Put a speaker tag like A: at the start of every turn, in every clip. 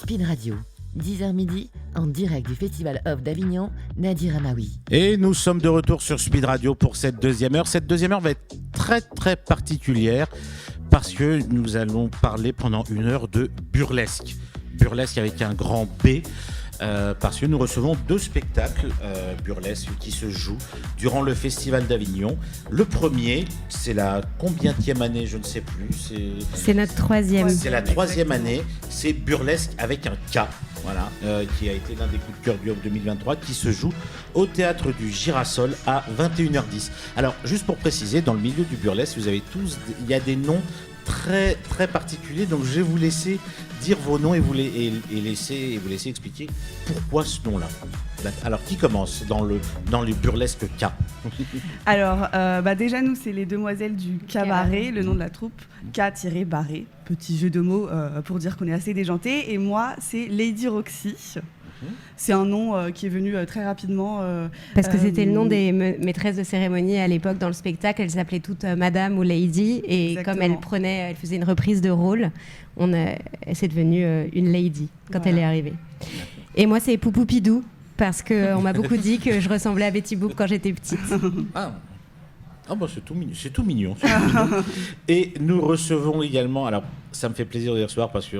A: Speed Radio. 10h midi, en direct du Festival Off d'Avignon, Nadir Amaoui.
B: Et nous sommes de retour sur Speed Radio pour cette deuxième heure. Cette deuxième heure va être très très particulière parce que nous allons parler pendant une heure de burlesque. Burlesque avec un grand B. Parce que nous recevons deux spectacles burlesques qui se jouent durant le Festival d'Avignon. Le premier, c'est la combienième année, je ne sais plus.
C: C'est notre troisième.
B: C'est la troisième année. C'est Burlesque avec un K, voilà, qui a été l'un des coups de cœur du Off 2023, qui se joue au Théâtre du Girasol à 21h10. Alors, juste pour préciser, dans le milieu du burlesque, vous avez tous, il y a des noms très très particuliers, donc je vais vous laisser dire vos noms et vous laisser expliquer pourquoi ce nom-là. Alors qui commence dans le burlesque K?
D: Alors déjà nous c'est les demoiselles du cabaret, le nom de la troupe, K-barré, petit jeu de mots pour dire qu'on est assez déjanté, et moi c'est Lady Roxy. C'est un nom qui est venu très rapidement.
C: Parce que c'était le nom des maîtresses de cérémonie à l'époque dans le spectacle. Elles s'appelaient toutes Madame ou Lady. Et exactement. Comme elle faisait une reprise de rôle, c'est devenu une Lady quand elle est arrivée. Et moi, c'est Poupou Pidou, parce qu'on m'a beaucoup dit que je ressemblais à Betty Boop quand j'étais petite.
B: C'est tout mignon, c'est tout mignon. Et nous recevons également, alors ça me fait plaisir de les recevoir parce que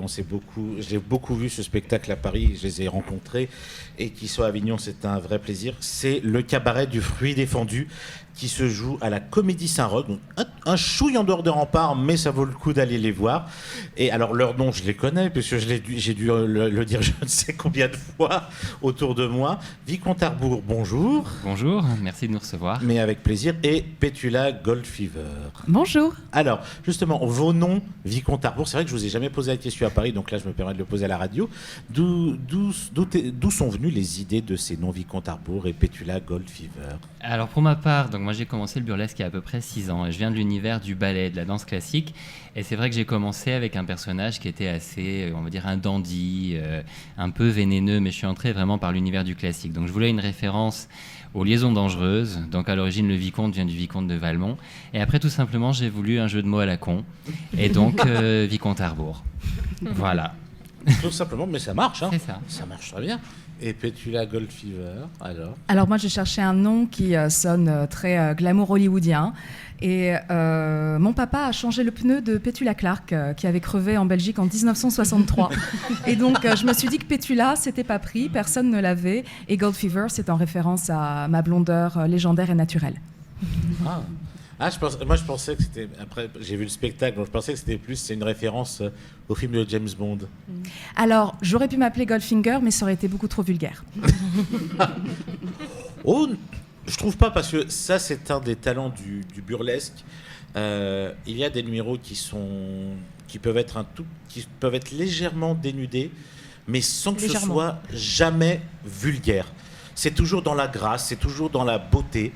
B: j'ai beaucoup vu ce spectacle à Paris, je les ai rencontrés, et qu'ils soient à Avignon, c'est un vrai plaisir. C'est le cabaret du fruit défendu qui se joue à la Comédie Saint-Roch, donc un chouille en dehors de Rempart, mais ça vaut le coup d'aller les voir. Et alors leur nom, je les connais, puisque j'ai dû le dire je ne sais combien de fois autour de moi. Vicomte Arbour, bonjour.
E: Bonjour, merci de nous recevoir.
B: Mais avec plaisir. Et Pétula Goldfever.
F: Bonjour.
B: Alors, justement, vos noms, Vicomte Arbour, c'est vrai que je ne vous ai jamais posé la question à Paris, donc là je me permets de le poser à la radio. D'où sont venues les idées de ces noms, Vicomte Arbour et Pétula Goldfever?
E: Alors pour ma part, donc moi j'ai commencé le burlesque il y a à peu près 6 ans. Je viens de l'univers du ballet, de la danse classique. Et c'est vrai que j'ai commencé avec un personnage qui était assez, on va dire, un dandy, un peu vénéneux, mais je suis entré vraiment par l'univers du classique. Donc je voulais une référence aux liaisons dangereuses. Donc à l'origine, le vicomte vient du vicomte de Valmont. Et après, tout simplement, j'ai voulu un jeu de mots à la con. Et donc, Vicomte Arbour. Voilà.
B: Tout simplement, mais ça marche. Hein.
E: C'est ça.
B: Ça marche très bien. Et Pétula Goldfever,
F: alors moi, je cherchais un nom qui sonne très glamour hollywoodien. Et mon papa a changé le pneu de Pétula Clark, qui avait crevé en Belgique en 1963. Et donc, je me suis dit que Pétula, c'était pas pris, personne ne l'avait. Et Goldfever, c'est en référence à ma blondeur légendaire et naturelle.
B: Moi je pensais que c'était, après j'ai vu le spectacle, donc je pensais que c'est une référence au film de James Bond.
F: Alors j'aurais pu m'appeler Goldfinger, mais ça aurait été beaucoup trop vulgaire.
B: Oh, je trouve pas, parce que ça c'est un des talents du burlesque. Il y a des numéros qui peuvent être légèrement dénudés, mais sans que ce soit jamais vulgaire. C'est toujours dans la grâce, c'est toujours dans la beauté.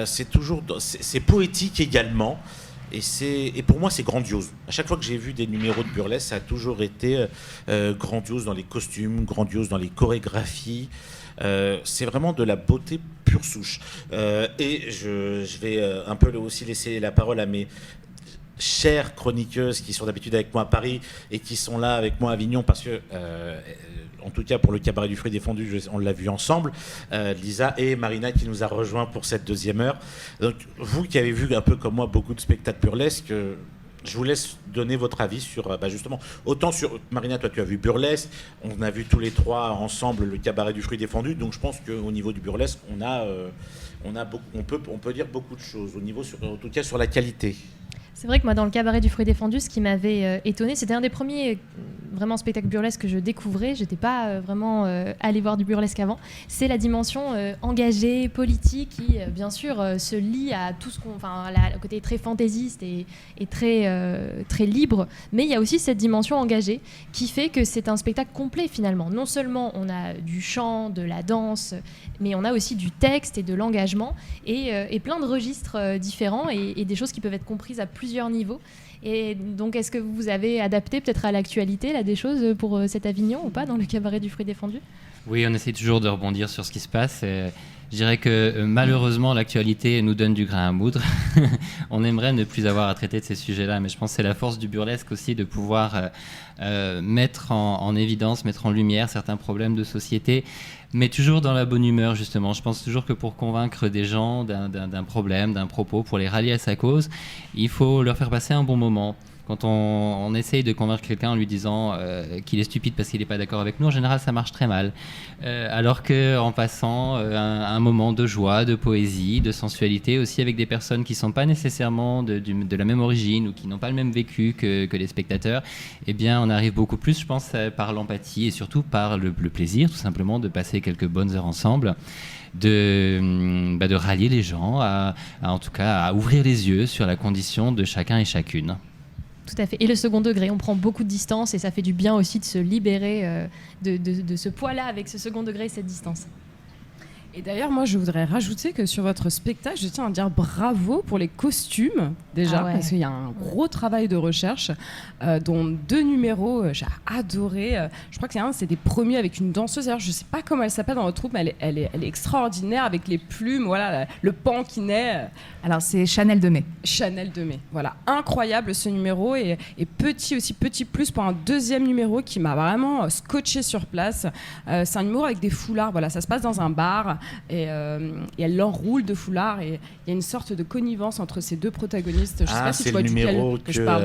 B: C'est poétique également, et pour moi c'est grandiose. À chaque fois que j'ai vu des numéros de burlesque, ça a toujours été grandiose dans les costumes, grandiose dans les chorégraphies. C'est vraiment de la beauté pure souche. Et je vais un peu aussi laisser la parole à mes chères chroniqueuses qui sont d'habitude avec moi à Paris et qui sont là avec moi à Avignon, parce que en tout cas pour le cabaret du fruit défendu, on l'a vu ensemble, Lisa et Marina qui nous a rejoint pour cette deuxième heure. Donc vous qui avez vu un peu comme moi beaucoup de spectacles burlesques, je vous laisse donner votre avis sur, justement, autant sur, Marina, toi tu as vu burlesque, on a vu tous les trois ensemble le cabaret du fruit défendu, donc je pense qu'au niveau du burlesque on peut dire beaucoup de choses, en tout cas sur la qualité.
G: C'est vrai que moi, dans le cabaret du fruit défendu, ce qui m'avait étonnée, c'était un des premiers vraiment spectacles burlesques que je découvrais. Je n'étais pas vraiment allée voir du burlesque avant. C'est la dimension engagée, politique, qui, bien sûr, se lie à tout le côté très fantaisiste et très, très libre. Mais il y a aussi cette dimension engagée qui fait que c'est un spectacle complet, finalement. Non seulement on a du chant, de la danse, mais on a aussi du texte et de l'engagement et plein de registres différents et des choses qui peuvent être comprises à plusieurs niveaux. Et donc, est-ce que vous avez adapté peut-être à l'actualité là, des choses pour cet Avignon ou pas dans le cabaret du fruit défendu ?
E: Oui, on essaie toujours de rebondir sur ce qui se passe. Je dirais que malheureusement, l'actualité nous donne du grain à moudre. On aimerait ne plus avoir à traiter de ces sujets-là, mais je pense que c'est la force du burlesque aussi de pouvoir mettre en évidence, mettre en lumière certains problèmes de société, mais toujours dans la bonne humeur, justement. Je pense toujours que pour convaincre des gens d'un problème, d'un propos, pour les rallier à sa cause, il faut leur faire passer un bon moment. Quand on essaye de convaincre quelqu'un en lui disant qu'il est stupide parce qu'il n'est pas d'accord avec nous, en général, ça marche très mal. Alors qu'en passant un moment de joie, de poésie, de sensualité, aussi avec des personnes qui ne sont pas nécessairement de la même origine ou qui n'ont pas le même vécu que les spectateurs, eh bien, on arrive beaucoup plus, je pense, par l'empathie et surtout par le plaisir, tout simplement, de passer quelques bonnes heures ensemble. De rallier les gens, en tout cas, à ouvrir les yeux sur la condition de chacun et chacune.
G: Tout à fait. Et le second degré, on prend beaucoup de distance et ça fait du bien aussi de se libérer de ce poids-là avec ce second degré et cette distance.
H: Et d'ailleurs, moi, je voudrais rajouter que sur votre spectacle, je tiens à dire bravo pour les costumes, déjà, parce qu'il y a un gros travail de recherche, dont 2 numéros, j'ai adoré. Je crois que c'est des premiers avec une danseuse. D'ailleurs, je ne sais pas comment elle s'appelle dans votre troupe, mais elle est extraordinaire avec les plumes, voilà, le pan qui naît.
F: Alors, c'est Chanel Demey.
H: Chanel Demey, voilà. Incroyable ce numéro et petit plus pour un 2e numéro qui m'a vraiment scotché sur place. C'est un numéro avec des foulards, voilà, ça se passe dans un bar. Et elle l'enroule de foulard et il y a une sorte de connivence entre ces 2 protagonistes. Je sais pas si tu vois duquel que je parle.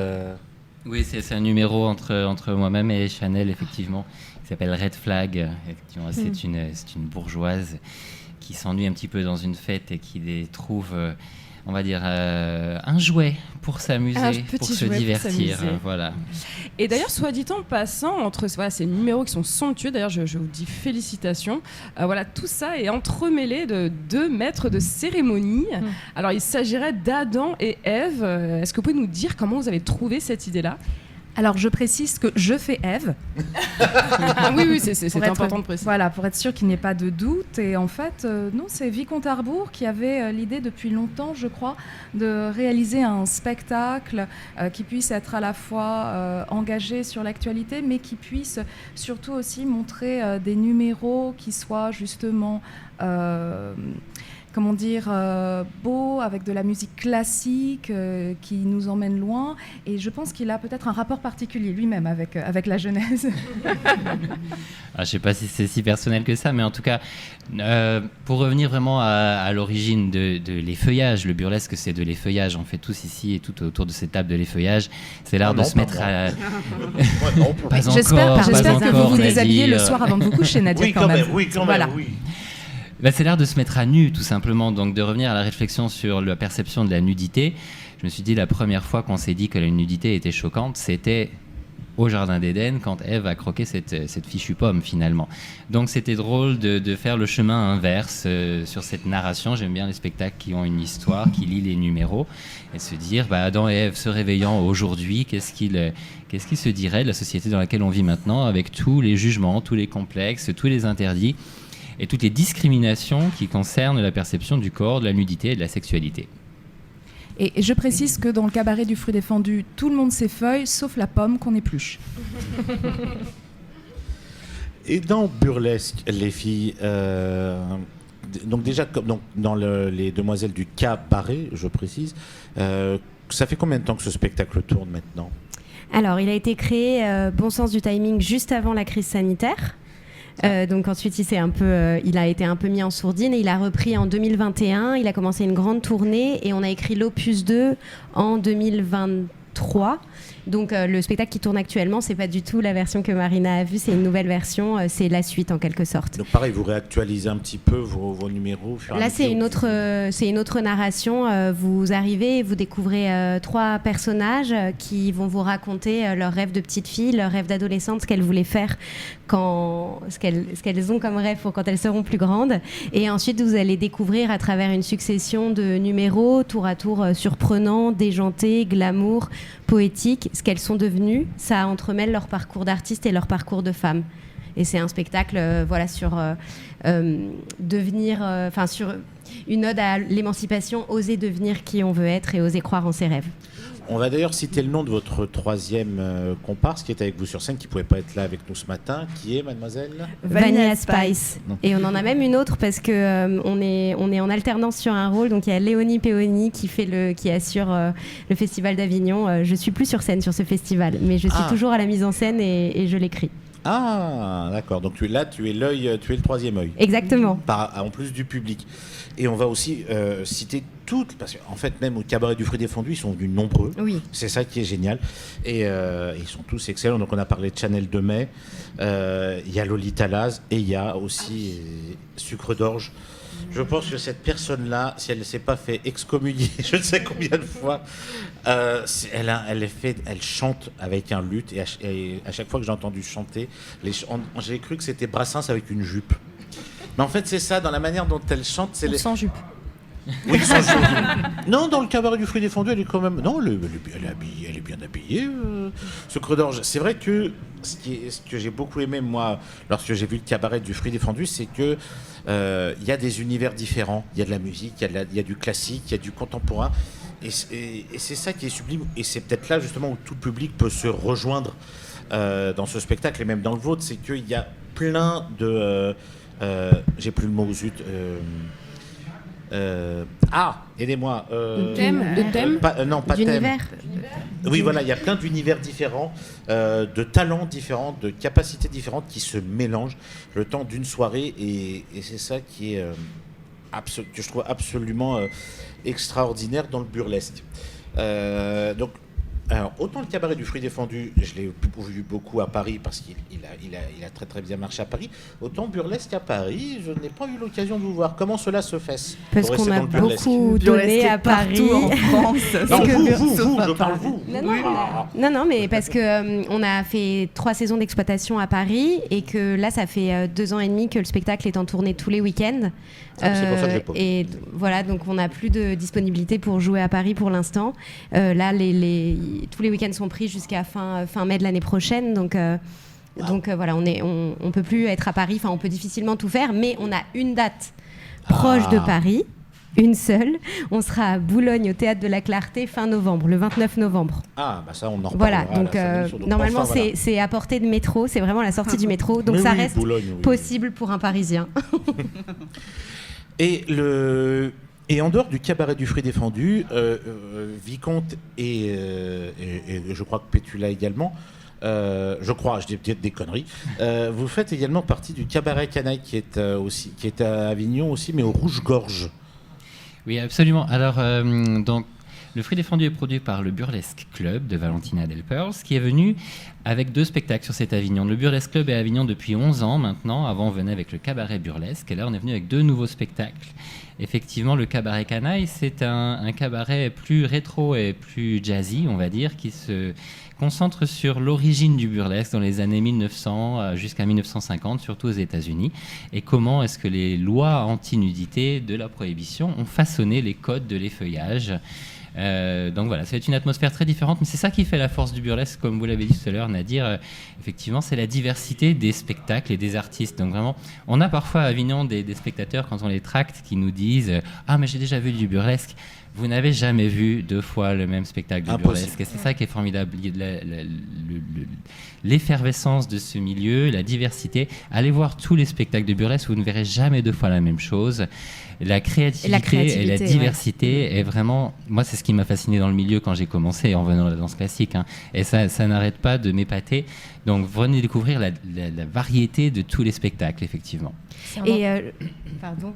E: Oui, c'est un numéro entre moi-même et Chanel, effectivement, qui s'appelle Red Flag. Effectivement, c'est une bourgeoise qui s'ennuie un petit peu dans une fête et qui les trouve, on va dire, un jouet pour s'amuser, pour se divertir. Voilà.
H: Et d'ailleurs, soit dit en passant, ces numéros qui sont somptueux, d'ailleurs, je vous dis félicitations. Voilà, tout ça est entremêlé de 2 maîtres de cérémonie. Alors, il s'agirait d'Adam et Ève. Est-ce que vous pouvez nous dire comment vous avez trouvé cette idée-là ?
F: Alors, je précise que je fais Ève.
H: Oui, c'est important de préciser.
F: Voilà, pour être sûr qu'il n'y ait pas de doute. Et en fait, non, c'est Vicomte Arbour qui avait l'idée depuis longtemps, je crois, de réaliser un spectacle qui puisse être à la fois engagé sur l'actualité, mais qui puisse surtout aussi montrer des numéros qui soient justement... beau, avec de la musique classique qui nous emmène loin. Et je pense qu'il a peut-être un rapport particulier lui-même avec la jeunesse.
E: Je ne sais pas si c'est si personnel que ça, mais en tout cas, pour revenir vraiment à l'origine de l'effeuillage, le burlesque, c'est de l'effeuillage. On fait tous ici et tout autour de cette table de l'effeuillage. C'est l'art de se mettre à...
F: J'espère que vous vous déshabillez le soir avant de vous coucher, Nadia, quand même.
B: Oui, quand même, oui.
E: C'est l'art de se mettre à nu, tout simplement. Donc, de revenir à la réflexion sur la perception de la nudité. Je me suis dit, la première fois qu'on s'est dit que la nudité était choquante, c'était au Jardin d'Éden, quand Ève a croqué cette fichue pomme, finalement. Donc, c'était drôle de faire le chemin inverse sur cette narration. J'aime bien les spectacles qui ont une histoire, qui lient les numéros, et se dire, Adam et Ève se réveillant aujourd'hui, qu'est-ce qu'ils se diraient de la société dans laquelle on vit maintenant, avec tous les jugements, tous les complexes, tous les interdits, et toutes les discriminations qui concernent la perception du corps, de la nudité et de la sexualité.
F: Et je précise que dans le cabaret du fruit défendu, tout le monde s'effeuille, sauf la pomme qu'on épluche.
B: Et dans Burlesque, les filles, donc déjà dans les Demoiselles du Cabaret, je précise, ça fait combien de temps que ce spectacle tourne maintenant ?
C: Alors, il a été créé, bon sens du timing, juste avant la crise sanitaire. Donc ensuite il a été un peu mis en sourdine et il a repris en 2021. Il a commencé une grande tournée et on a écrit l'opus 2 en 2023. Donc le spectacle qui tourne actuellement, c'est pas du tout la version que Marina a vue, c'est une nouvelle version, c'est la suite en quelque sorte.
B: Donc pareil, vous réactualisez un petit peu vos numéros.
C: Là c'est une autre narration. Vous arrivez et vous découvrez 3 personnages qui vont vous raconter leurs rêves de petite fille, leurs rêves d'adolescente, ce qu'elles voulaient faire ce qu'elles ont comme rêve pour quand elles seront plus grandes. Et ensuite vous allez découvrir à travers une succession de numéros tour à tour surprenants, déjantés, glamour, poétiques, ce qu'elles sont devenues. Ça entremêle leur parcours d'artiste et leur parcours de femme. Et c'est un spectacle sur devenir, sur une ode à l'émancipation, oser devenir qui on veut être et oser croire en ses rêves.
B: On va d'ailleurs citer le nom de votre troisième comparse qui est avec vous sur scène, qui ne pouvait pas être là avec nous ce matin, qui est mademoiselle
C: Vanilla Spice. Et on en a même une autre parce que on est en alternance sur un rôle. Donc il y a Léonie Péoni qui assure le Festival d'Avignon. Je suis plus sur scène sur ce festival, mais je suis toujours à la mise en scène et je l'écris.
B: Ah, d'accord. Donc tu es là, tu es le troisième œil.
C: Exactement.
B: En plus du public. Et on va aussi citer toutes, parce qu'en fait, même au Cabaret du Fruit Défendu, ils sont venus nombreux.
C: Oui.
B: C'est ça qui est génial. Et ils sont tous excellents. Donc on a parlé de Chanel Demey, il y a Lolita Laz, et il y a aussi Sucre d'Orge. Je pense que cette personne-là, si elle ne s'est pas fait excommunier, je ne sais combien de fois, elle chante avec un luth. Et à chaque fois que j'ai entendu chanter, j'ai cru que c'était Brassens avec une jupe. Mais en fait, c'est ça, dans la manière dont elle chante.
G: Sans jupe.
B: Oui, sans jupe. Non, dans le Cabaret du Fruit Défendu, elle est quand même. Non, elle est bien habillée. Sucre d'Orge. C'est vrai que ce que j'ai beaucoup aimé, moi, lorsque j'ai vu le Cabaret du Fruit Défendu, c'est que y a des univers différents. Il y a de la musique, il y a du classique, il y a du contemporain. Et c'est ça qui est sublime. Et c'est peut-être là, justement, où tout le public peut se rejoindre dans ce spectacle, et même dans le vôtre. C'est qu'il y a plein de. J'ai plus le mot, zut. Aidez-moi.
H: De thème
B: Non, pas
C: d'univers.
B: thème. Oui, voilà, il y a plein d'univers différents, de talents différents, de capacités différentes qui se mélangent le temps d'une soirée. Et c'est ça qui est que je trouve absolument extraordinaire dans le burlesque. Donc, alors, autant le Cabaret du Fruit Défendu, je l'ai vu beaucoup à Paris parce qu'il a très très bien marché à Paris, autant burlesque à Paris, je n'ai pas eu l'occasion de vous voir. Comment cela se fait?
C: Parce qu'on a beaucoup donné à Paris.
D: En France.
B: Non, vous, je parle vous.
C: Non, mais parce que on a fait 3 saisons d'exploitation à Paris et que là, ça fait 2 ans et demi que le spectacle est en tournée tous les week-ends.
B: C'est pour ça que j'ai pas vu.
C: Et voilà, donc on n'a plus de disponibilité pour jouer à Paris pour l'instant. Là, tous les week-ends sont pris jusqu'à fin mai de l'année prochaine. Donc voilà, on peut plus être à Paris. Enfin, on peut difficilement tout faire, mais on a une date proche de Paris, une seule. On sera à Boulogne au Théâtre de la Clarté fin novembre, le 29 novembre.
B: Ah, bah ça, on en reparlera.
C: Voilà, donc normalement,
B: enfin,
C: c'est à portée de métro. C'est vraiment la sortie du métro. Donc ça reste Boulogne, possible pour un Parisien.
B: Et en dehors du Cabaret du Fruit Défendu, Vicomte et je crois que Pétula également, je dis peut-être des conneries, vous faites également partie du Cabaret Canaille qui est à Avignon aussi, mais au Rouge-Gorge.
E: Oui, absolument. Alors, donc, le Fruit Défendu est produit par le Burlesque Club de Valentina Delpers, qui est venu avec 2 spectacles sur cet Avignon. Le Burlesque Club est à Avignon depuis 11 ans maintenant. Avant, on venait avec le Cabaret Burlesque. Et là, on est venu avec 2 nouveaux spectacles. Effectivement, le Cabaret Canaille, c'est un cabaret plus rétro et plus jazzy, on va dire, qui se concentre sur l'origine du burlesque dans les années 1900 jusqu'à 1950, surtout aux États-Unis, et comment est-ce que les lois anti-nudité de la prohibition ont façonné les codes de l'effeuillage. Donc voilà, c'est une atmosphère très différente, mais c'est ça qui fait la force du burlesque, comme vous l'avez dit tout à l'heure, Nadir. Effectivement, c'est la diversité des spectacles et des artistes. Donc vraiment, on a parfois à Avignon des spectateurs, quand on les tracte, qui nous disent « Ah, mais j'ai déjà vu du burlesque ». Vous n'avez jamais vu 2 fois le même spectacle de burlesque. Et c'est ça qui est formidable. L'effervescence de ce milieu, la diversité. Allez voir tous les spectacles de burlesque, vous ne verrez jamais 2 fois la même chose. La créativité et la diversité est vraiment... Moi, c'est ce qui m'a fasciné dans le milieu quand j'ai commencé en venant de la danse classique. Et ça n'arrête pas de m'épater. Donc, venez découvrir la variété de tous les spectacles, effectivement.
C: Et pardon,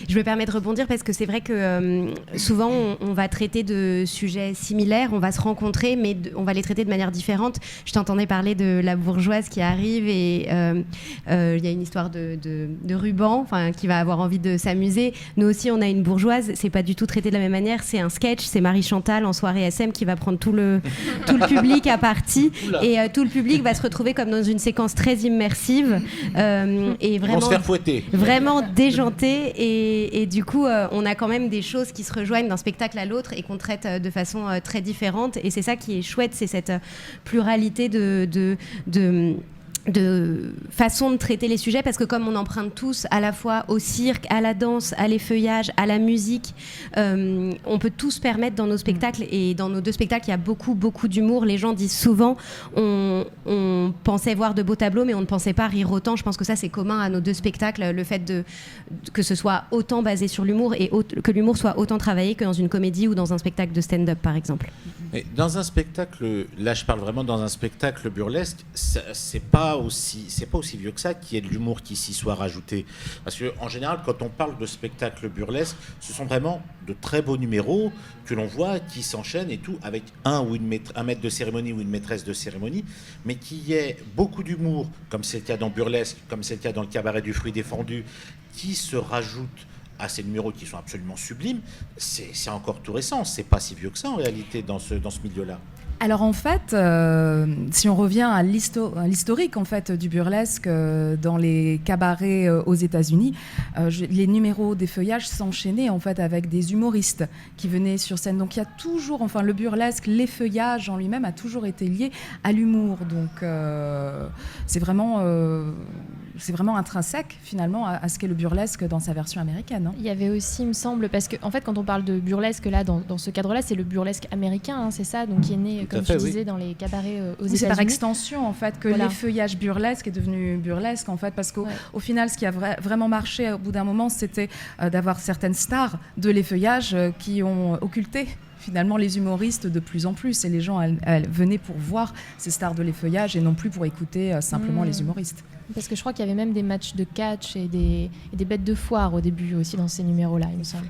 C: je me permets de rebondir parce que c'est vrai que souvent on va traiter de sujets similaires, on va se rencontrer, mais on va les traiter de manière différente. Je t'entendais parler de la bourgeoise qui arrive et il y a une histoire de ruban, qui va avoir envie de s'amuser. Nous aussi, on a une bourgeoise, c'est pas du tout traité de la même manière. C'est un sketch, c'est Marie Chantal en soirée SM qui va prendre tout le public à partie et tout le public va se retrouver comme dans une séquence très immersive et vraiment.
B: Se faire fouetter.
C: Vraiment déjanté et du coup on a quand même des choses qui se rejoignent d'un spectacle à l'autre et qu'on traite de façon très différente et c'est ça qui est chouette, c'est cette pluralité de façon de traiter les sujets, parce que comme on emprunte tous à la fois au cirque, à la danse, à l'effeuillage, à la musique, on peut tous permettre dans nos spectacles, et dans nos 2 spectacles il y a beaucoup d'humour. Les gens disent souvent on pensait voir de beaux tableaux mais on ne pensait pas rire autant. Je pense que ça c'est commun à nos 2 spectacles, le fait que ce soit autant basé sur l'humour et que l'humour soit autant travaillé que dans une comédie ou dans un spectacle de stand-up par exemple.
B: Et dans un spectacle, là je parle vraiment dans un spectacle burlesque, c'est pas aussi vieux que ça qu'il y ait de l'humour qui s'y soit rajouté. Parce qu'en général, quand on parle de spectacle burlesque, ce sont vraiment de très beaux numéros que l'on voit qui s'enchaînent et tout, avec un maître de cérémonie ou une maîtresse de cérémonie, mais qu'il y ait beaucoup d'humour, comme c'est le cas dans Burlesque, comme c'est le cas dans le cabaret du fruit défendu, qui se rajoute à ces numéros qui sont absolument sublimes. C'est encore tout récent, c'est pas si vieux que ça en réalité dans ce milieu-là.
F: Alors en fait, si on revient à l'historique en fait du burlesque dans les cabarets aux États-Unis, les numéros d'effeuillage s'enchaînaient en fait avec des humoristes qui venaient sur scène. Donc il y a toujours, enfin le burlesque, l'effeuillage en lui-même a toujours été lié à l'humour. Donc c'est vraiment intrinsèque finalement à ce qu'est le burlesque dans sa version américaine.
G: Il y avait aussi, il me semble, parce que en fait quand on parle de burlesque là dans ce cadre-là, c'est le burlesque américain, hein, c'est ça, donc qui est né comme tu disais dans les cabarets aux États-Unis.
F: C'est par extension en fait que l'effeuillage burlesque est devenu burlesque en fait, parce qu'au final ce qui a vraiment marché au bout d'un moment, c'était d'avoir certaines stars de l'effeuillage qui ont occulté finalement les humoristes de plus en plus, et les gens elles venaient pour voir ces stars de l'effeuillage et non plus pour écouter simplement les humoristes.
G: Parce que je crois qu'il y avait même des matchs de catch et des bêtes de foire au début aussi dans ces numéros-là, il me semble.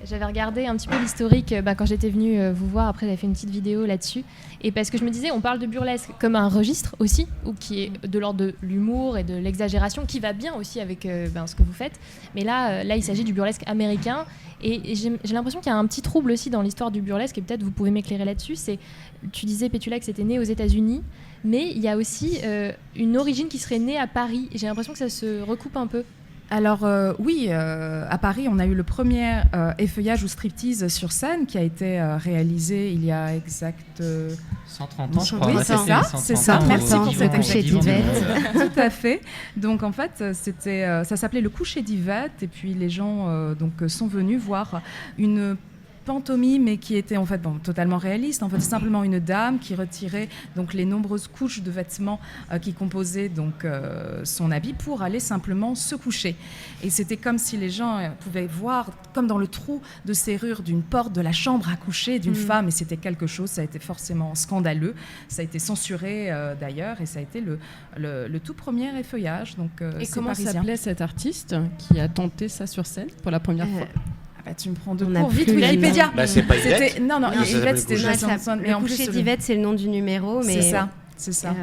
G: J'avais regardé un petit peu l'historique quand j'étais venue vous voir. Après, j'avais fait une petite vidéo là-dessus. Et parce que je me disais, on parle de burlesque comme un registre aussi, ou qui est de l'ordre de l'humour et de l'exagération, qui va bien aussi avec ce que vous faites. Mais là, il s'agit du burlesque américain. Et j'ai l'impression qu'il y a un petit trouble aussi dans l'histoire du burlesque, et peut-être vous pouvez m'éclairer là-dessus. Tu disais, Pétula, que c'était né aux États-Unis, mais il y a aussi une origine qui serait née à Paris. J'ai l'impression que ça se recoupe un peu.
F: Alors oui, à Paris, on a eu le premier effeuillage ou striptease sur scène qui a été réalisé il y a
E: 130 ans, je crois.
F: Oui, c'est ça. Merci pour cette
C: coucher d'Yvette.
F: Tout à fait. Donc en fait, ça s'appelait le coucher d'Yvette, et puis les gens sont venus voir une pantomime, mais qui était en fait totalement réaliste. En fait, c'est simplement une dame qui retirait donc les nombreuses couches de vêtements qui composaient donc son habit pour aller simplement se coucher. Et c'était comme si les gens pouvaient voir, comme dans le trou de serrure d'une porte de la chambre à coucher d'une femme. Et c'était quelque chose. Ça a été forcément scandaleux. Ça a été censuré d'ailleurs, et ça a été le tout premier effeuillage. Donc,
H: et comment
F: parisien.
H: s'appelait cet artiste qui a tenté ça sur scène pour la première fois?
F: Tu me prends de court. Vite, Wikipédia.
B: C'est pas Yvette.
F: Non, Yvette, c'était
C: le coucher d'Yvette, c'est le nom du numéro. Mais
F: c'est ça.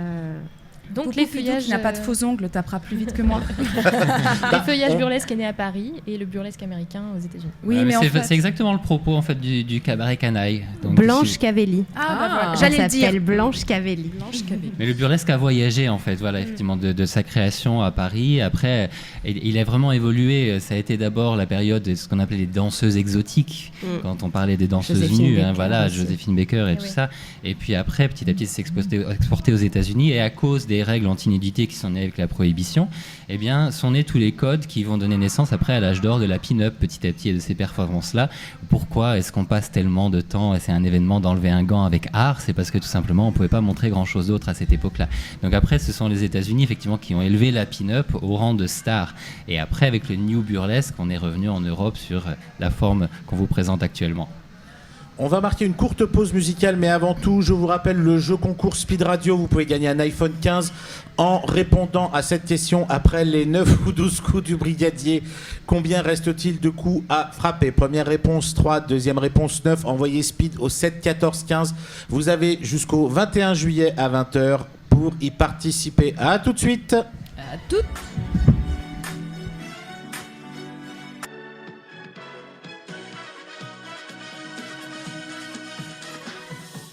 G: Donc l'effeuillage
F: qui n'a pas de faux ongles tapera plus vite que moi.
G: L'effeuillage burlesque est né à Paris et le burlesque américain aux États-Unis.
F: Oui, mais
E: c'est exactement le propos en fait du cabaret canaille. Donc,
C: Blanche Cavelli.
F: J'allais le dire.
C: Blanche Cavelli.
E: Mais le burlesque a voyagé en fait, voilà, effectivement, de sa création à Paris. Après, il a vraiment évolué. Ça a été d'abord la période de ce qu'on appelait les danseuses exotiques, quand on parlait des danseuses nues, Joséphine Baker et tout ça. Et puis après, petit à petit, c'est exporté aux États-Unis, et à cause des règles anti-nudité qui sont nées avec la prohibition, eh bien, sont nés tous les codes qui vont donner naissance après à l'âge d'or de la pin-up petit à petit et de ces performances-là. Pourquoi est-ce qu'on passe tellement de temps, et c'est un événement d'enlever un gant avec art? C'est parce que tout simplement, on ne pouvait pas montrer grand-chose d'autre à cette époque-là. Donc après, ce sont les États-Unis, effectivement, qui ont élevé la pin-up au rang de star. Et après, avec le New Burlesque, on est revenu en Europe sur la forme qu'on vous présente actuellement.
B: On va marquer une courte pause musicale, mais avant tout, je vous rappelle le jeu concours Speed Radio. Vous pouvez gagner un iPhone 15 en répondant à cette question après les 9 ou 12 coups du brigadier. Combien reste-t-il de coups à frapper? Première réponse 3, deuxième réponse 9. Envoyez Speed au 7 14 15. Vous avez jusqu'au 21 juillet à 20h pour y participer. À tout de suite.
H: À toutes.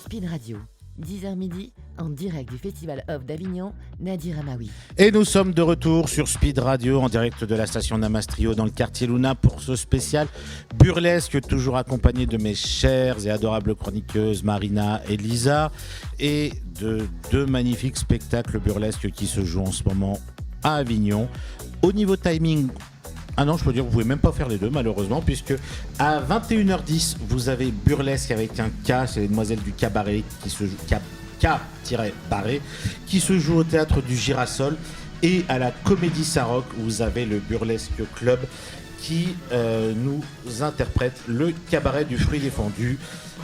A: Speed Radio, 10h midi, en direct du Festival Off d'Avignon, Nadir Amaoui.
B: Et nous sommes de retour sur Speed Radio, en direct de la station Namastrio dans le quartier Luna pour ce spécial burlesque, toujours accompagné de mes chères et adorables chroniqueuses Marina et Lisa, et de deux magnifiques spectacles burlesques qui se jouent en ce moment à Avignon. Au niveau timing, ah non, je peux dire, vous pouvez même pas faire les deux malheureusement, puisque à 21h10, vous avez burlesque avec un K, c'est les demoiselles du cabaret qui se joue, K-Barré, qui se joue au théâtre du Girasol, et à la Comédie Saroc, vous avez le Burlesque Club qui nous interprète le cabaret du fruit défendu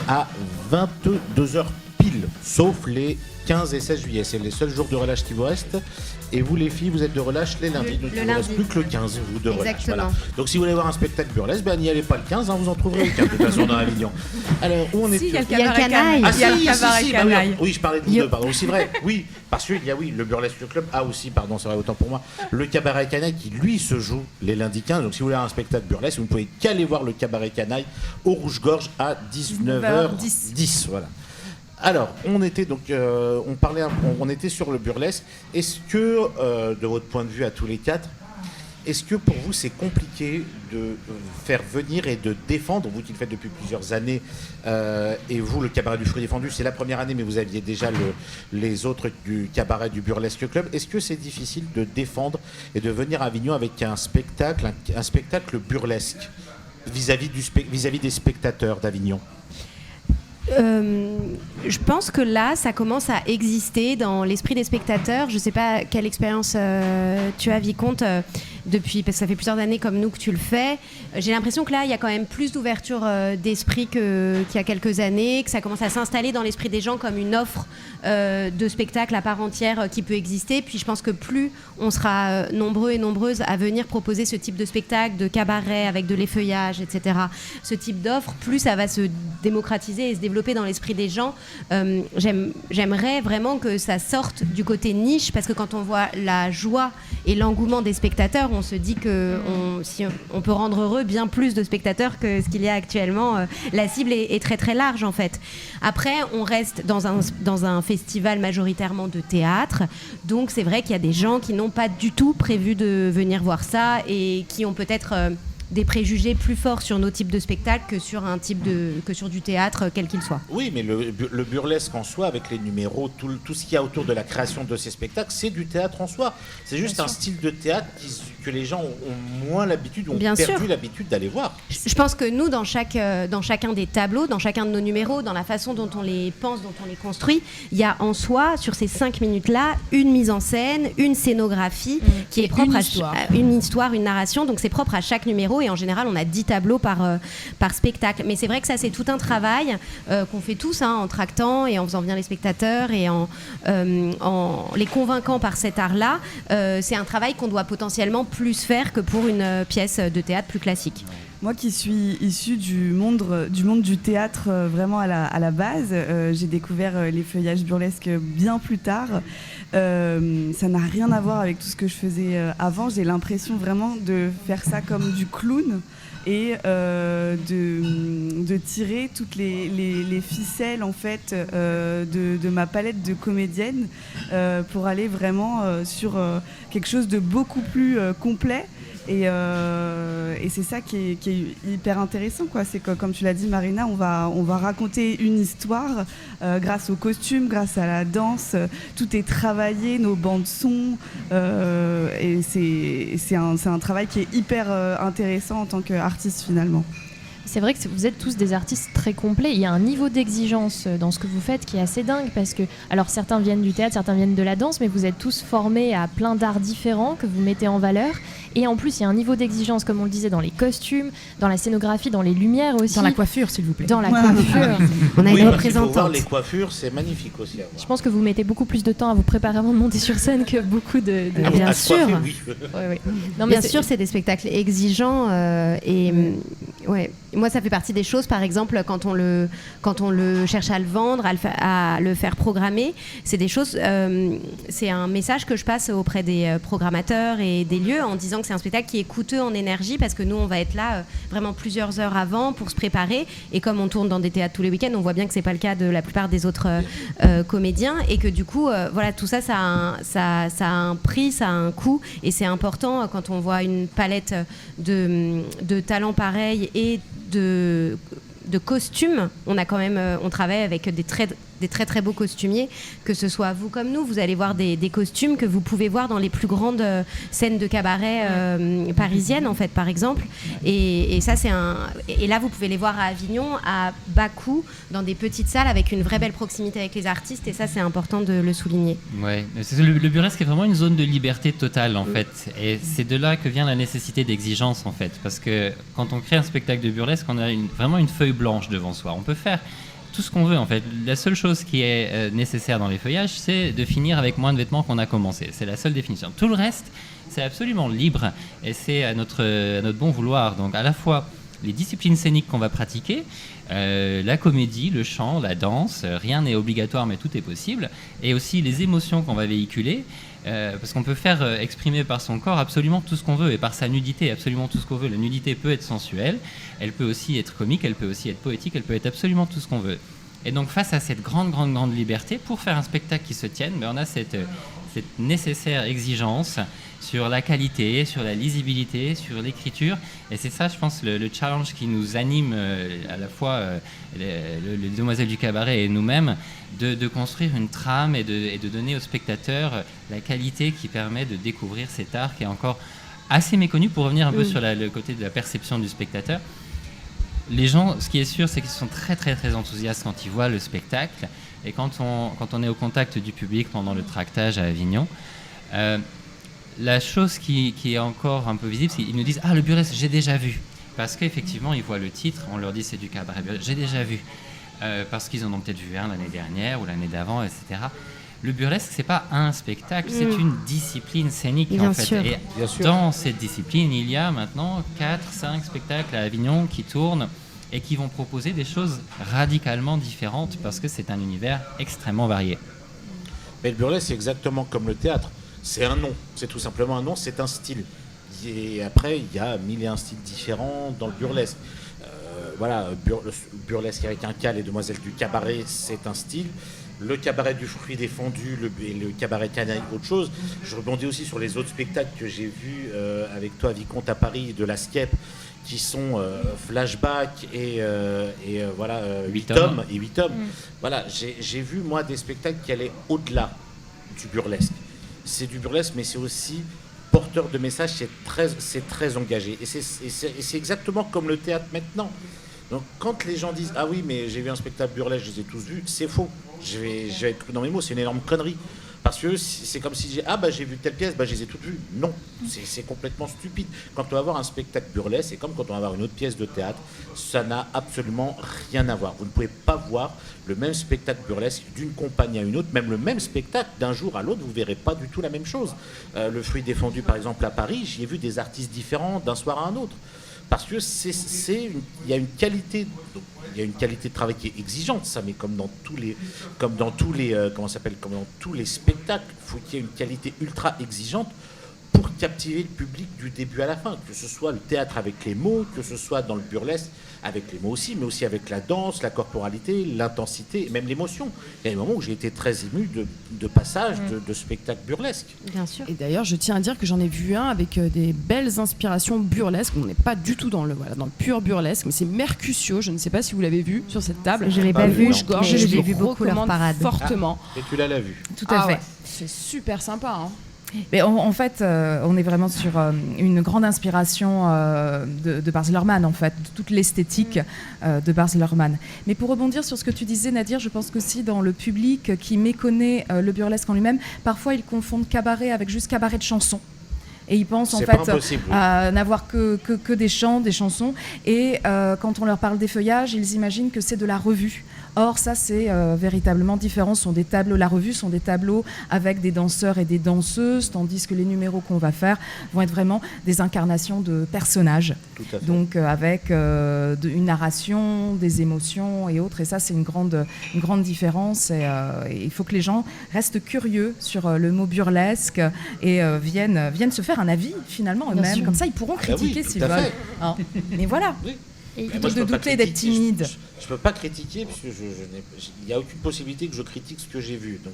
B: à 22h pile, sauf les 15 et 16 juillet. C'est les seuls jours de relâche qui vous restent. Et vous, les filles, vous êtes de relâche les lundis. Donc il ne vous reste plus que le 15, vous, de relâche. Voilà. Donc si vous voulez voir un spectacle burlesque, n'y allez pas le 15, vous en trouverez aucun, de toute façon, dans Avignon. Alors, où on est?
C: Il y a le cabaret canaille.
B: Ah, il y a le cabaret canaille. Oui, je parlais de vous deux, pardon. C'est vrai, oui. Parce qu'il y a, le Burlesque Club a aussi, pardon, c'est vrai, autant pour moi, le cabaret canaille qui, lui, se joue les lundis 15. Donc si vous voulez un spectacle burlesque, vous ne pouvez qu'aller voir le cabaret canaille au Rouge-Gorge à 19h10. Voilà. Alors, on était donc, on était sur le burlesque. Est-ce que, de votre point de vue à tous les quatre, est-ce que pour vous c'est compliqué de faire venir et de défendre, vous qui le faites depuis plusieurs années, et vous, le cabaret du fruit défendu, c'est la première année, mais vous aviez déjà les autres du cabaret du Burlesque Club. Est-ce que c'est difficile de défendre et de venir à Avignon avec un spectacle burlesque vis-à-vis des spectateurs d'Avignon?
C: Je pense que là, ça commence à exister dans l'esprit des spectateurs. Je ne sais pas quelle expérience tu as, Vicomte, depuis, parce que ça fait plusieurs années comme nous que tu le fais. J'ai l'impression que là, il y a quand même plus d'ouverture d'esprit qu'il y a quelques années, que ça commence à s'installer dans l'esprit des gens comme une offre de spectacle à part entière qui peut exister. Puis je pense que plus on sera nombreux et nombreuses à venir proposer ce type de spectacle, de cabaret avec de l'effeuillage, etc., ce type d'offre, plus ça va se démocratiser et se développer dans l'esprit des gens. J'aimerais vraiment que ça sorte du côté niche, parce que quand on voit la joie et l'engouement des spectateurs, on se dit qu'on peut rendre heureux bien plus de spectateurs que ce qu'il y a actuellement. La cible est très très large en fait. Après, on reste dans un festival majoritairement de théâtre, donc c'est vrai qu'il y a des gens qui n'ont pas du tout prévu de venir voir ça et qui ont peut-être des préjugés plus forts sur nos types de spectacles que sur du théâtre, quel qu'il soit.
B: Oui, mais le burlesque en soi, avec les numéros, tout ce qu'il y a autour de la création de ces spectacles, c'est du théâtre en soi. C'est juste un style de théâtre que les gens ont moins l'habitude, ont perdu l'habitude d'aller voir.
C: Je pense que nous, dans chacun des tableaux, dans chacun de nos numéros, dans la façon dont on les pense, dont on les construit, il y a en soi, sur ces 5 minutes-là, une mise en scène, une scénographie qui est propre à une histoire, une narration. Donc c'est propre à chaque numéro. Et en général, on a 10 tableaux par spectacle. Mais c'est vrai que ça, c'est tout un travail qu'on fait tous, en tractant et en faisant venir les spectateurs et en les convainquant par cet art-là. C'est un travail qu'on doit potentiellement plus faire que pour une pièce de théâtre plus classique.
D: Moi qui suis issue du monde du théâtre vraiment à la base, j'ai découvert les feuillages burlesques bien plus tard. Ça n'a rien à voir avec tout ce que je faisais avant. J'ai l'impression vraiment de faire ça comme du clown et de tirer toutes les ficelles en fait de ma palette de comédienne pour aller vraiment sur quelque chose de beaucoup plus complet. Et c'est ça qui est hyper intéressant, quoi. C'est que, comme tu l'as dit, Marina, on va raconter une histoire grâce aux costumes, grâce à la danse. Tout est travaillé, nos bandes son. Et c'est un travail qui est hyper intéressant en tant qu'artiste, finalement.
G: C'est vrai que vous êtes tous des artistes très complets. Il y a un niveau d'exigence dans ce que vous faites qui est assez dingue, parce que, alors certains viennent du théâtre, certains viennent de la danse, mais vous êtes tous formés à plein d'arts différents que vous mettez en valeur. Et en plus, il y a un niveau d'exigence, comme on le disait, dans les costumes, dans la scénographie, dans les lumières aussi.
F: Dans la coiffure, s'il vous plaît.
G: Dans la coiffure.
C: On a une représentante.
B: Voir les coiffures, c'est magnifique aussi.
G: Je pense que vous mettez beaucoup plus de temps à vous préparer avant de monter sur scène que beaucoup de...
C: Bien sûr.
B: Coiffer, oui.
C: Non, bien sûr, c'est des spectacles exigeants et Ouais. Moi, ça fait partie des choses, par exemple, quand on le cherche à le vendre, à le faire programmer, c'est des choses, c'est un message que je passe auprès des programmateurs et des lieux en disant que c'est un spectacle qui est coûteux en énergie parce que nous, on va être là vraiment plusieurs heures avant pour se préparer. Et comme on tourne dans des théâtres tous les week-ends, on voit bien que c'est pas le cas de la plupart des autres comédiens et que du coup, voilà, tout ça, ça a un prix, ça a un coût et c'est important quand on voit une palette de talents pareils et de costumes. On a quand même, on travaille avec des très très beaux costumiers, que ce soit vous comme nous, vous allez voir des costumes que vous pouvez voir dans les plus grandes scènes de cabaret parisiennes en fait, par exemple. Et ça et là vous pouvez les voir à Avignon à bas coût, dans des petites salles avec une vraie belle proximité avec les artistes, et ça c'est important de le souligner.
E: Ouais, le burlesque est vraiment une zone de liberté totale en fait, et c'est de là que vient la nécessité d'exigence en fait, parce que quand on crée un spectacle de burlesque, on a vraiment une feuille blanche devant soi. On peut faire tout ce qu'on veut en fait. La seule chose qui est nécessaire dans les feuillages, c'est de finir avec moins de vêtements qu'on a commencé. C'est la seule définition. Tout le reste, c'est absolument libre et c'est à notre bon vouloir. Donc à la fois les disciplines scéniques qu'on va pratiquer, la comédie, le chant, la danse, rien n'est obligatoire mais tout est possible, et aussi les émotions qu'on va véhiculer. Parce qu'on peut faire exprimer par son corps absolument tout ce qu'on veut, et par sa nudité absolument tout ce qu'on veut. La nudité peut être sensuelle, elle peut aussi être comique, elle peut aussi être poétique, elle peut être absolument tout ce qu'on veut. Et donc face à cette grande liberté, pour faire un spectacle qui se tienne, on a cette nécessaire exigence sur la qualité, sur la lisibilité, sur l'écriture. Et c'est ça, je pense, le challenge qui nous anime à la fois les Demoiselles du Cabaret et nous-mêmes, de construire une trame et de donner aux spectateurs la qualité qui permet de découvrir cet art qui est encore assez méconnu. Pour revenir un peu sur le côté de la perception du spectateur, les gens, ce qui est sûr, c'est qu'ils sont très très très enthousiastes quand ils voient le spectacle, et quand on est au contact du public pendant le tractage à Avignon, la chose qui est encore un peu visible, c'est qu'ils nous disent « Ah, le burlesque, j'ai déjà vu ». Parce qu'effectivement, ils voient le titre, on leur dit « C'est du cabaret burlesque, j'ai déjà vu ». Parce qu'ils en ont peut-être vu un l'année dernière ou l'année d'avant, etc. Le burlesque, c'est pas un spectacle, c'est une discipline scénique en fait. Et dans cette discipline, il y a maintenant 4-5 spectacles à Avignon qui tournent et qui vont proposer des choses radicalement différentes parce que c'est un univers extrêmement varié.
B: Mais le burlesque, c'est exactement comme le théâtre. C'est un nom, c'est tout simplement un nom, c'est un style. Et après, il y a 1001 styles différents dans le burlesque. Voilà, le burlesque avec un K, les Demoiselles du Cabaret, c'est un style. Le cabaret du fruit défendu, le cabaret canaille, autre chose. Je rebondis aussi sur les autres spectacles que j'ai vus avec toi, Vicomte, à Paris, de la Skiep, qui sont Flashback et voilà, 8 hommes. Et 8 hommes. Voilà, j'ai vu, moi, des spectacles qui allaient au-delà du burlesque. C'est du burlesque, mais c'est aussi porteur de messages, c'est très engagé. Et c'est exactement comme le théâtre maintenant. Donc quand les gens disent « Ah oui, mais j'ai vu un spectacle burlesque, je les ai tous vus », c'est faux. Je vais être cru dans mes mots, c'est une énorme connerie. Parce que c'est comme si j'ai vu telle pièce, je les ai toutes vues. Non, c'est complètement stupide. Quand on va voir un spectacle burlesque, c'est comme quand on va voir une autre pièce de théâtre, ça n'a absolument rien à voir. Vous ne pouvez pas voir le même spectacle burlesque d'une compagnie à une autre, même le même spectacle d'un jour à l'autre, vous ne verrez pas du tout la même chose. Le fruit défendu, par exemple, à Paris, j'y ai vu des artistes différents d'un soir à un autre. Parce que il y a une qualité de travail qui est exigeante, ça, mais comme dans tous les spectacles, il faut qu'il y ait une qualité ultra exigeante pour captiver le public du début à la fin, que ce soit le théâtre avec les mots, que ce soit dans le burlesque avec les mots aussi, mais aussi avec la danse, la corporalité, l'intensité, et même l'émotion. Il y a des moments où j'ai été très ému de passages de spectacles burlesques.
C: Bien sûr.
H: Et d'ailleurs, je tiens à dire que j'en ai vu un avec des belles inspirations burlesques. On n'est pas du tout dans le pur burlesque, mais c'est Mercutio. Je ne sais pas si vous l'avez vu sur cette table.
C: Je l'ai pas vu,
H: Rouge-gorge,
C: je l'ai vu beaucoup leur parade.
H: Fortement.
B: Et tu l'as vu.
C: Tout à fait.
H: Ouais. C'est super sympa, hein. Mais en fait, on est vraiment sur une grande inspiration de Baz Luhrmann, en fait, de toute l'esthétique de Baz Luhrmann. Mais pour rebondir sur ce que tu disais, Nadir, je pense qu'aussi dans le public qui méconnaît le burlesque en lui-même, parfois ils confondent cabaret avec juste cabaret de chansons.
F: et ils pensent en fait à n'avoir que des chants, des chansons, et quand on leur parle des feuillages, ils imaginent que c'est de la revue. Or, ça, c'est véritablement différent. La revue sont des tableaux avec des danseurs et des danseuses, tandis que les numéros qu'on va faire vont être vraiment des incarnations de personnages.
B: Tout à fait.
F: Donc, avec une narration, des émotions et autres. Et ça, c'est une grande différence. Et il faut que les gens restent curieux sur le mot burlesque et viennent se faire un avis, finalement, eux-mêmes. Comme ça, ils pourront critiquer s'ils veulent. Hein. Mais voilà.
B: Oui.
F: Et plutôt que de douter, d'être timide.
B: Je ne peux pas critiquer, parce qu'il n'y a aucune possibilité que je critique ce que j'ai vu. Donc,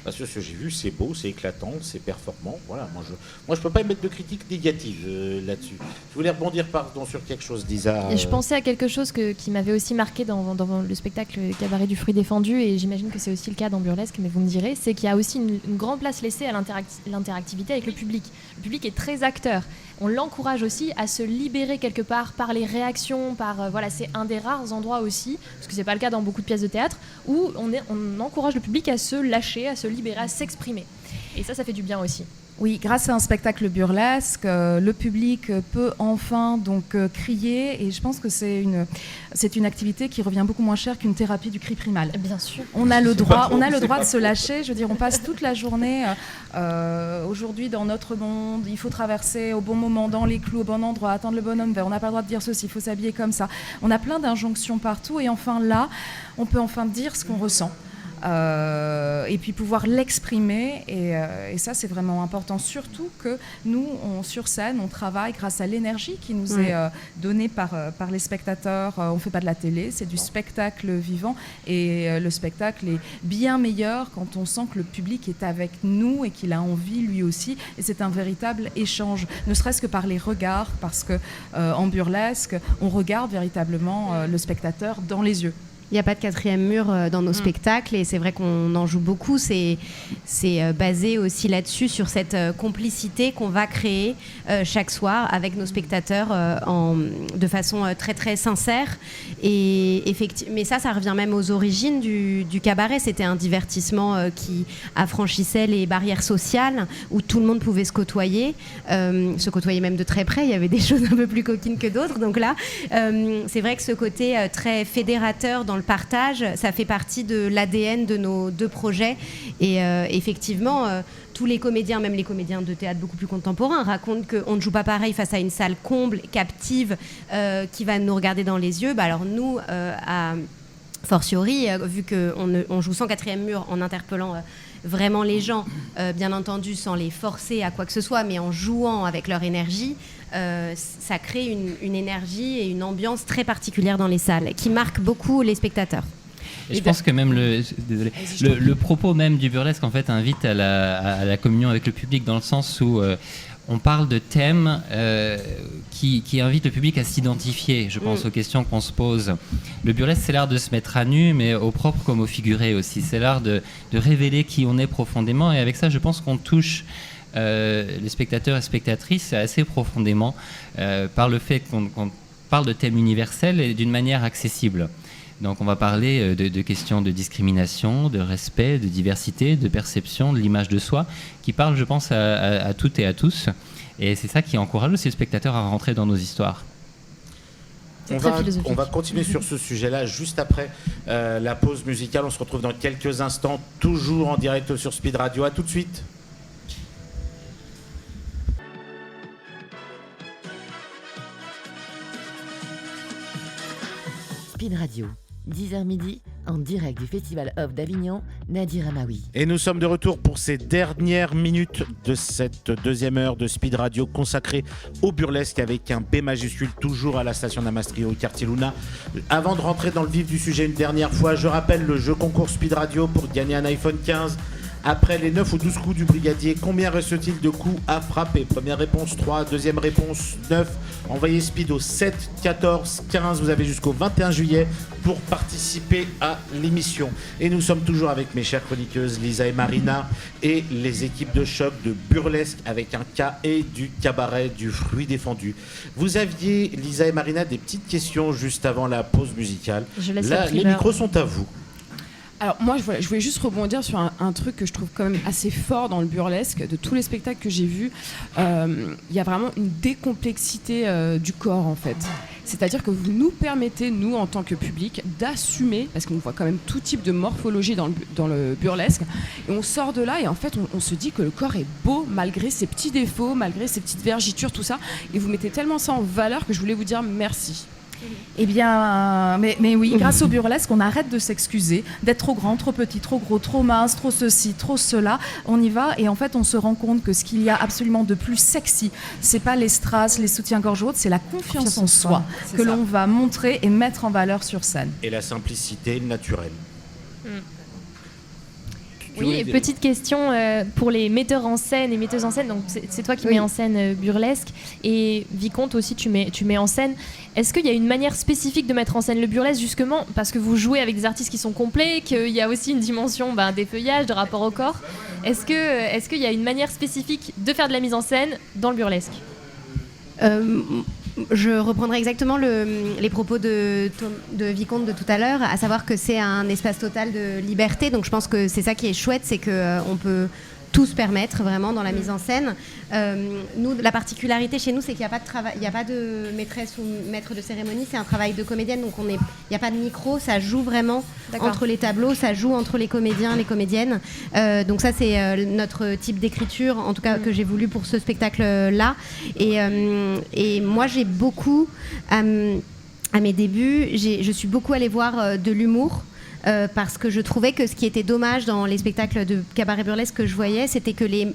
B: parce que ce que j'ai vu, c'est beau, c'est éclatant, c'est performant. Voilà, moi, je ne peux pas émettre de critique négative là-dessus. Je voulais rebondir sur quelque chose, Lisa.
G: Et je pensais à quelque chose qui m'avait aussi marqué dans le spectacle Cabaret du fruit défendu, et j'imagine que c'est aussi le cas dans Burlesque, mais vous me direz, c'est qu'il y a aussi une grande place laissée à l'interactivité avec le public. Le public est très acteur. On l'encourage aussi à se libérer quelque part par les réactions, c'est un des rares endroits aussi, parce que c'est pas le cas dans beaucoup de pièces de théâtre, où on encourage le public à se lâcher, à se libérer, à s'exprimer. Et ça fait du bien aussi.
F: Oui, grâce à un spectacle burlesque, le public peut enfin donc crier, et je pense que c'est une activité qui revient beaucoup moins cher qu'une thérapie du cri primal.
G: Bien sûr.
F: On a le droit de se lâcher. Je veux dire, on passe toute la journée aujourd'hui dans notre monde. Il faut traverser au bon moment, dans les clous, au bon endroit, attendre le bon homme vert. On n'a pas le droit de dire ceci, il faut s'habiller comme ça. On a plein d'injonctions partout, et enfin là, on peut enfin dire ce qu'on ressent. Et puis pouvoir l'exprimer, et ça c'est vraiment important, surtout que nous sur scène on travaille grâce à l'énergie qui nous est donnée par les spectateurs. On fait pas de la télé, c'est du spectacle vivant, et le spectacle est bien meilleur quand on sent que le public est avec nous et qu'il a envie lui aussi, et c'est un véritable échange, ne serait-ce que par les regards, parce que en burlesque on regarde véritablement le spectateur dans les yeux.
C: Il n'y a pas de quatrième mur dans nos spectacles, et c'est vrai qu'on en joue beaucoup. C'est basé aussi là-dessus, sur cette complicité qu'on va créer chaque soir avec nos spectateurs de façon très très sincère. Et mais ça revient même aux origines du cabaret. C'était un divertissement qui affranchissait les barrières sociales, où tout le monde pouvait se côtoyer même de très près. Il y avait des choses un peu plus coquines que d'autres. Donc là, c'est vrai que ce côté très fédérateur dans le partage, ça fait partie de l'ADN de nos deux projets. Et effectivement, tous les comédiens, même les comédiens de théâtre beaucoup plus contemporains, racontent qu'on ne joue pas pareil face à une salle comble, captive, qui va nous regarder dans les yeux. Alors nous, à fortiori, vu qu'on joue sans quatrième mur, en interpellant vraiment les gens, bien entendu sans les forcer à quoi que ce soit, mais en jouant avec leur énergie, ça crée une énergie et une ambiance très particulière dans les salles, qui marque beaucoup les spectateurs.
E: Et je pense que même le propos même du burlesque en fait invite à la communion avec le public, dans le sens où on parle de thèmes qui invitent le public à s'identifier, je pense, aux questions qu'on se pose. Le burlesque, c'est l'art de se mettre à nu, mais au propre comme au figuré aussi. C'est l'art de révéler qui on est profondément, et avec ça, je pense qu'on touche les spectateurs et spectatrices assez profondément par le fait qu'on parle de thèmes universels et d'une manière accessible. Donc on va parler de questions de discrimination, de respect, de diversité, de perception, de l'image de soi, qui parlent, je pense, à toutes et à tous. Et c'est ça qui encourage aussi le spectateur à rentrer dans nos histoires.
B: On va continuer sur ce sujet-là juste après la pause musicale. On se retrouve dans quelques instants, toujours en direct sur Speed Radio. À tout de suite.
A: Speed Radio, 10h midi, en direct du Festival Off d'Avignon, Nadir Amaoui.
B: Et nous sommes de retour pour ces dernières minutes de cette deuxième heure de Speed Radio consacrée au burlesque, avec un B majuscule, toujours à la station Namastri au quartier Luna. Avant de rentrer dans le vif du sujet une dernière fois, je rappelle le jeu concours Speed Radio pour gagner un iPhone 15. Après les 9 ou 12 coups du brigadier, combien reste-t-il de coups à frapper? Première réponse 3, deuxième réponse 9. Envoyez Speed au 7 14 15. Vous avez jusqu'au 21 juillet pour participer à l'émission. Et nous sommes toujours avec mes chères chroniqueuses Lisa et Marina et les équipes de choc de burlesque avec un K et du cabaret du fruit défendu. Vous aviez, Lisa et Marina, des petites questions juste avant la pause musicale.
G: Je laisse
B: là, les micros sont à vous.
H: Alors moi, je voulais juste rebondir sur un truc que je trouve quand même assez fort dans le burlesque. De tous les spectacles que j'ai vus, il y a vraiment une décomplexité du corps, en fait. C'est-à-dire que vous nous permettez, nous, en tant que public, d'assumer, parce qu'on voit quand même tout type de morphologie dans le burlesque, et on sort de là et en fait, on se dit que le corps est beau malgré ses petits défauts, malgré ses petites vergitures, tout ça. Et vous mettez tellement ça en valeur que je voulais vous dire merci.
F: Eh bien, mais oui, grâce au burlesque, on arrête de s'excuser d'être trop grand, trop petit, trop gros, trop mince, trop ceci, trop cela. On y va et en fait, on se rend compte que ce qu'il y a absolument de plus sexy, c'est pas les strass, les soutiens-gorge hautes, c'est la confiance en soi que l'on va montrer et mettre en valeur sur scène.
B: Et la simplicité naturelle.
G: Oui, petite question pour les metteurs en scène et metteuses en scène. Donc c'est toi qui mets en scène burlesque et Vicomte aussi tu mets en scène. Est-ce qu'il y a une manière spécifique de mettre en scène le burlesque justement parce que vous jouez avec des artistes qui sont complets, qu'il y a aussi une dimension d'effeuillage, de rapport au corps. Est-ce qu'il y a une manière spécifique de faire de la mise en scène dans le burlesque?
C: Je reprendrai exactement les propos de Vicomte de tout à l'heure, à savoir que c'est un espace total de liberté. Donc je pense que c'est ça qui est chouette, c'est qu'on peut tout se permettre vraiment dans la mise en scène. Nous, la particularité chez nous, c'est qu'il n'y a pas de travail, il n'y a pas de maîtresse ou maître de cérémonie, c'est un travail de comédienne, donc il n'y a pas de micro, ça joue vraiment entre les tableaux, ça joue entre les comédiens, les comédiennes. Donc ça, c'est notre type d'écriture, en tout cas que j'ai voulu pour ce spectacle-là. Et moi, j'ai beaucoup, à mes débuts, je suis beaucoup allée voir de l'humour. Parce que je trouvais que ce qui était dommage dans les spectacles de cabaret burlesque que je voyais, c'était que les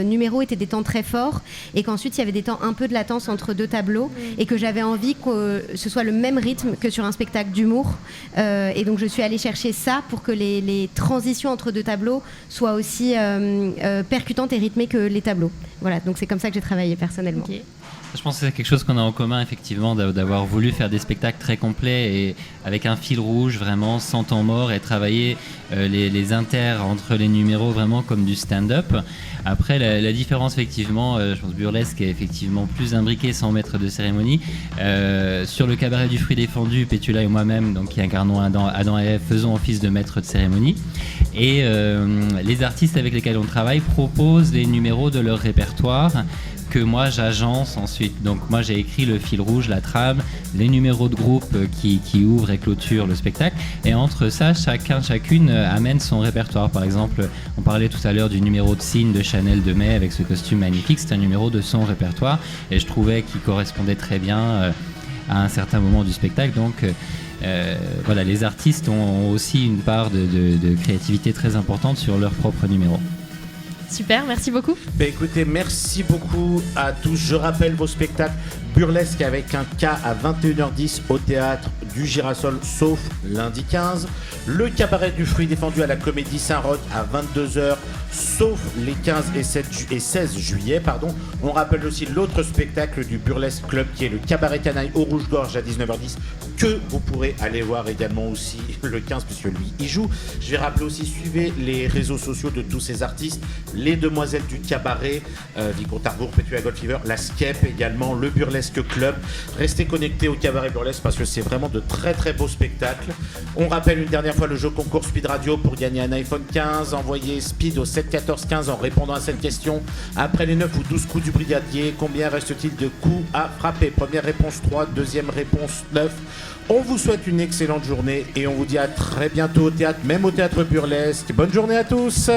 C: numéros étaient des temps très forts et qu'ensuite il y avait des temps un peu de latence entre deux tableaux et que j'avais envie que ce soit le même rythme que sur un spectacle d'humour. Et donc je suis allée chercher ça pour que les transitions entre deux tableaux soient aussi percutantes et rythmées que les tableaux. Voilà, donc c'est comme ça que j'ai travaillé personnellement.
E: Okay. Je pense que c'est quelque chose qu'on a en commun, effectivement, d'avoir voulu faire des spectacles très complets et avec un fil rouge, vraiment, sans temps mort, et travailler les inters entre les numéros, vraiment comme du stand-up. Après, la différence, effectivement, je pense que burlesque est effectivement plus imbriqué sans maître de cérémonie. Sur le cabaret du fruit défendu, Pétula et moi-même, donc qui incarnons Adam et Ève, faisons office de maître de cérémonie. Et les artistes avec lesquels on travaille proposent les numéros de leur répertoire que moi j'agence ensuite. Donc moi j'ai écrit le fil rouge, la trame, les numéros de groupe qui ouvrent et clôturent le spectacle. Et entre ça, chacune amène son répertoire. Par exemple, on parlait tout à l'heure du numéro de Signe de Chanel de Mai avec ce costume magnifique. C'est un numéro de son répertoire et je trouvais qu'il correspondait très bien à un certain moment du spectacle. Donc voilà, les artistes ont aussi une part de créativité très importante sur leur propre numéro.
G: Super, merci beaucoup.
B: Écoutez, merci beaucoup à tous. Je rappelle vos spectacles burlesques avec un K à 21h10 au théâtre du Girasol, sauf lundi 15. Le cabaret du fruit défendu à la Comédie Saint-Roch à 22h, sauf les 15 et 16 juillet. On rappelle aussi l'autre spectacle du Burlesque Club qui est le Cabaret Canaille au Rouge-Gorge à 19h10 que vous pourrez aller voir également aussi le 15 puisque lui y joue. Je vais rappeler aussi, suivez les réseaux sociaux de tous ces artistes, les Demoiselles du Cabaret, Vicomte Arbour, Pétula Gold Fever, la Skep également, le Burlesque Club. Restez connectés au Cabaret Burlesque parce que c'est vraiment de très très beaux spectacles. On rappelle une dernière fois le jeu concours Speed Radio pour gagner un iPhone 15. Envoyez Speed au 7 14 15 en répondant à cette question. Après les 9 ou 12 coups du brigadier, combien reste-t-il de coups à frapper? Première réponse 3, deuxième réponse 9. On vous souhaite une excellente journée et on vous dit à très bientôt au théâtre, même au théâtre burlesque. Bonne journée à tous.